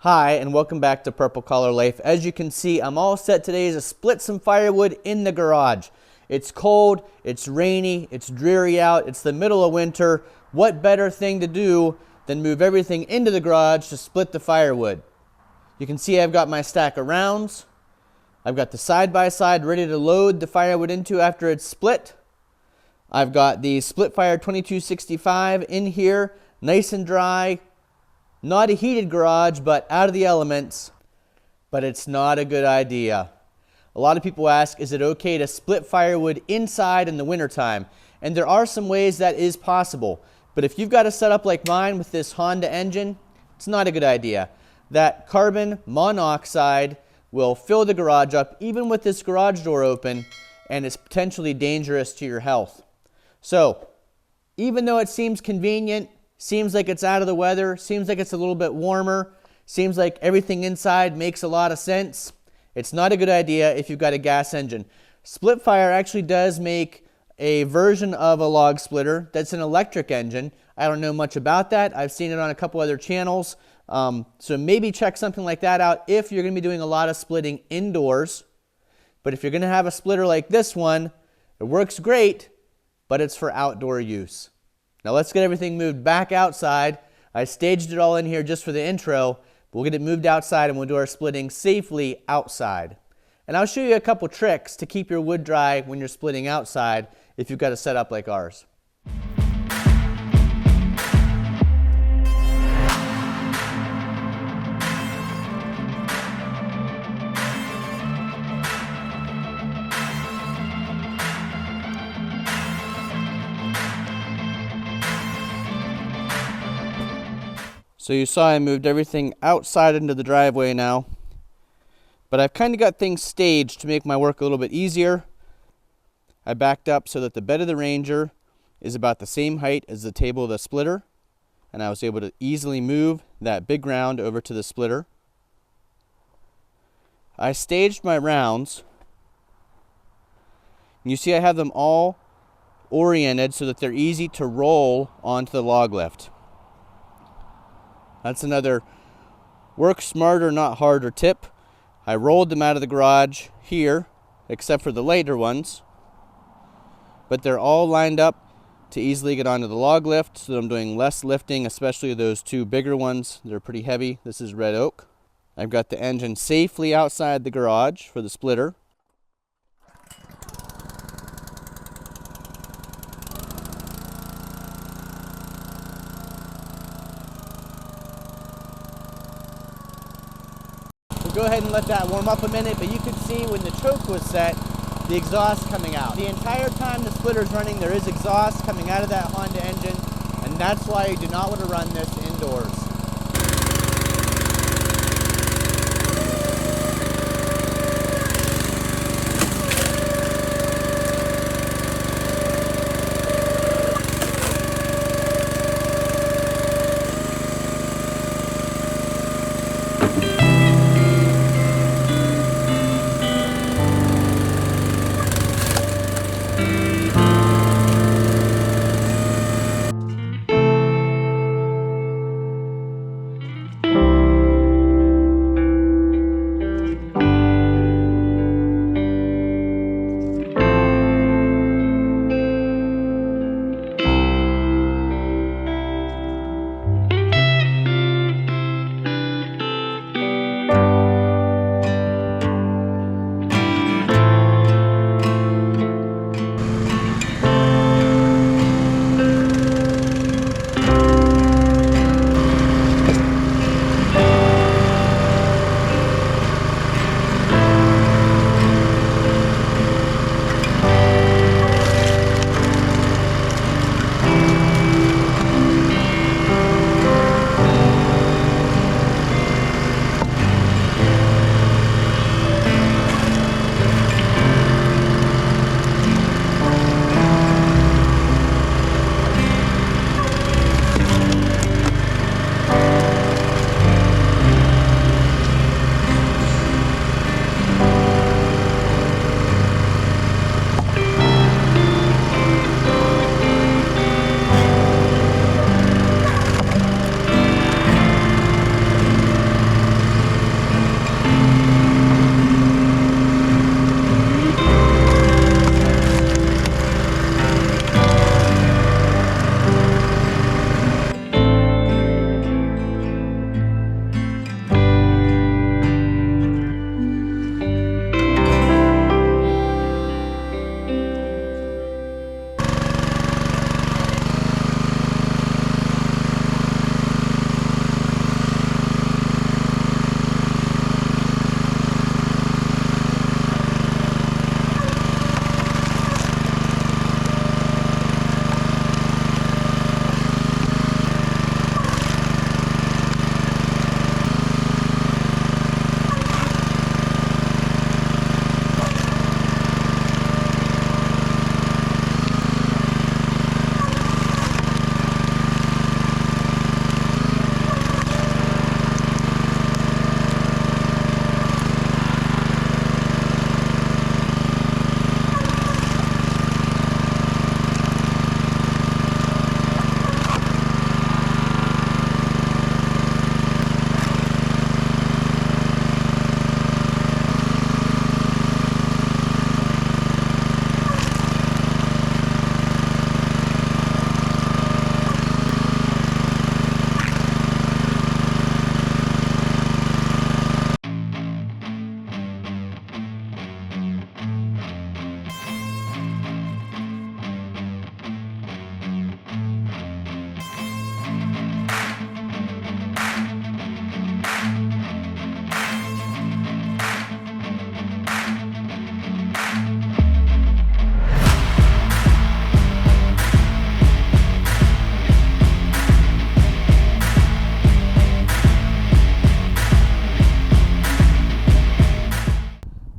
Hi, and welcome back to Purple Collar Life. As you can see, I'm all set today to split some firewood in the garage. It's cold, it's rainy, it's dreary out, it's the middle of winter. What better thing to do than move everything into the garage to split the firewood? You can see I've got my stack of rounds. I've got the side-by-side ready to load the firewood into after it's split. I've got the Split Fire 2265 in here, nice and dry. Not a heated garage, but out of the elements. But it's not a good idea. A lot of people ask, is it okay to split firewood inside in the wintertime? And there are some ways that is possible. But if you've got a setup like mine with this Honda engine, it's not a good idea. That carbon monoxide will fill the garage up even with this garage door open, and it's potentially dangerous to your health. So, even though it seems convenient, seems like it's out of the weather, seems like it's a little bit warmer, seems like everything inside makes a lot of sense, it's not a good idea if you've got a gas engine. Split Fire actually does make a version of a log splitter that's an electric engine. I don't know much about that. I've seen it on a couple other channels. So maybe check something like that out if you're going to be doing a lot of splitting indoors. But if you're going to have a splitter like this one, it works great, but it's for outdoor use. Now let's get everything moved back outside. I staged it all in here just for the intro. We'll get it moved outside and we'll do our splitting safely outside. And I'll show you a couple tricks to keep your wood dry when you're splitting outside if you've got a setup like ours. So you saw I moved everything outside into the driveway now, but I've kind of got things staged to make my work a little bit easier. I backed up so that the bed of the Ranger is about the same height as the table of the splitter, and I was able to easily move that big round over to the splitter. I staged my rounds, and you see I have them all oriented so that they're easy to roll onto the log lift. That's another work smarter, not harder tip. I rolled them out of the garage here, except for the later ones. But they're all lined up to easily get onto the log lift, so that I'm doing less lifting, especially those two bigger ones. They're pretty heavy. This is red oak. I've got the engine safely outside the garage for the splitter. Go ahead and let that warm up a minute, but you can see when the choke was set, the exhaust coming out. The entire time the splitter's running, there is exhaust coming out of that Honda engine, and that's why you do not want to run this indoors.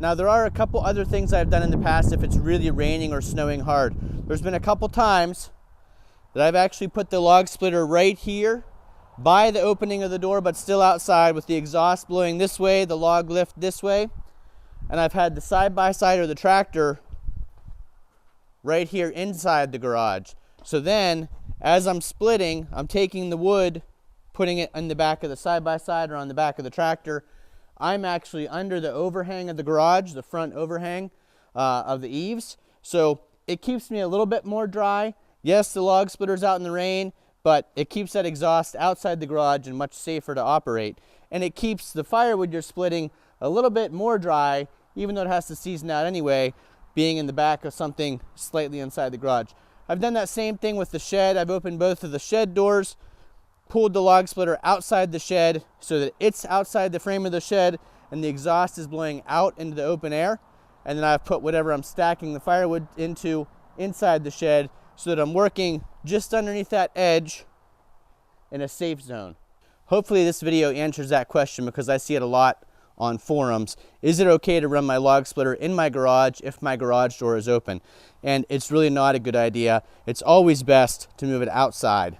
Now there are a couple other things I've done in the past if it's really raining or snowing hard. There's been a couple times that I've actually put the log splitter right here by the opening of the door, but still outside with the exhaust blowing this way, the log lift this way. And I've had the side-by-side or the tractor right here inside the garage. So then, as I'm splitting, I'm taking the wood, putting it in the back of the side-by-side or on the back of the tractor. I'm actually under the overhang of the garage, the front overhang of the eaves. So it keeps me a little bit more dry. Yes, the log splitter's out in the rain, but it keeps that exhaust outside the garage and much safer to operate. And it keeps the firewood you're splitting a little bit more dry, even though it has to season out anyway, being in the back of something slightly inside the garage. I've done that same thing with the shed. I've opened both of the shed doors, pulled the log splitter outside the shed so that it's outside the frame of the shed and the exhaust is blowing out into the open air. And then I've put whatever I'm stacking the firewood into inside the shed so that I'm working just underneath that edge in a safe zone. Hopefully this video answers that question, because I see it a lot on forums. Is it okay to run my log splitter in my garage if my garage door is open? And it's really not a good idea. It's always best to move it outside.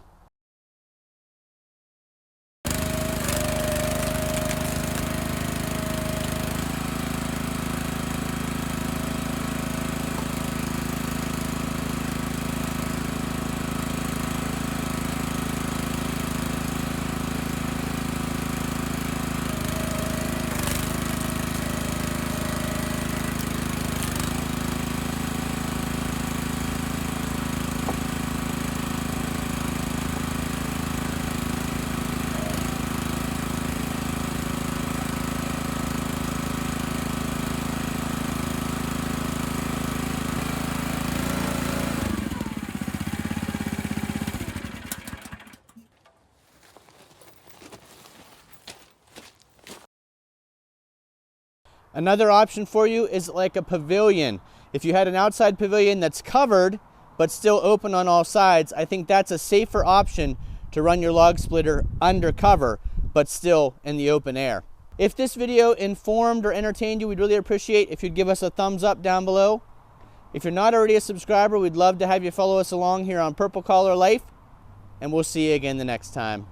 Another option for you is like a pavilion. If you had an outside pavilion that's covered but still open on all sides, I think that's a safer option to run your log splitter under cover but still in the open air. If this video informed or entertained you, we'd really appreciate if you'd give us a thumbs up down below. If you're not already a subscriber, we'd love to have you follow us along here on Purple Collar Life, and we'll see you again the next time.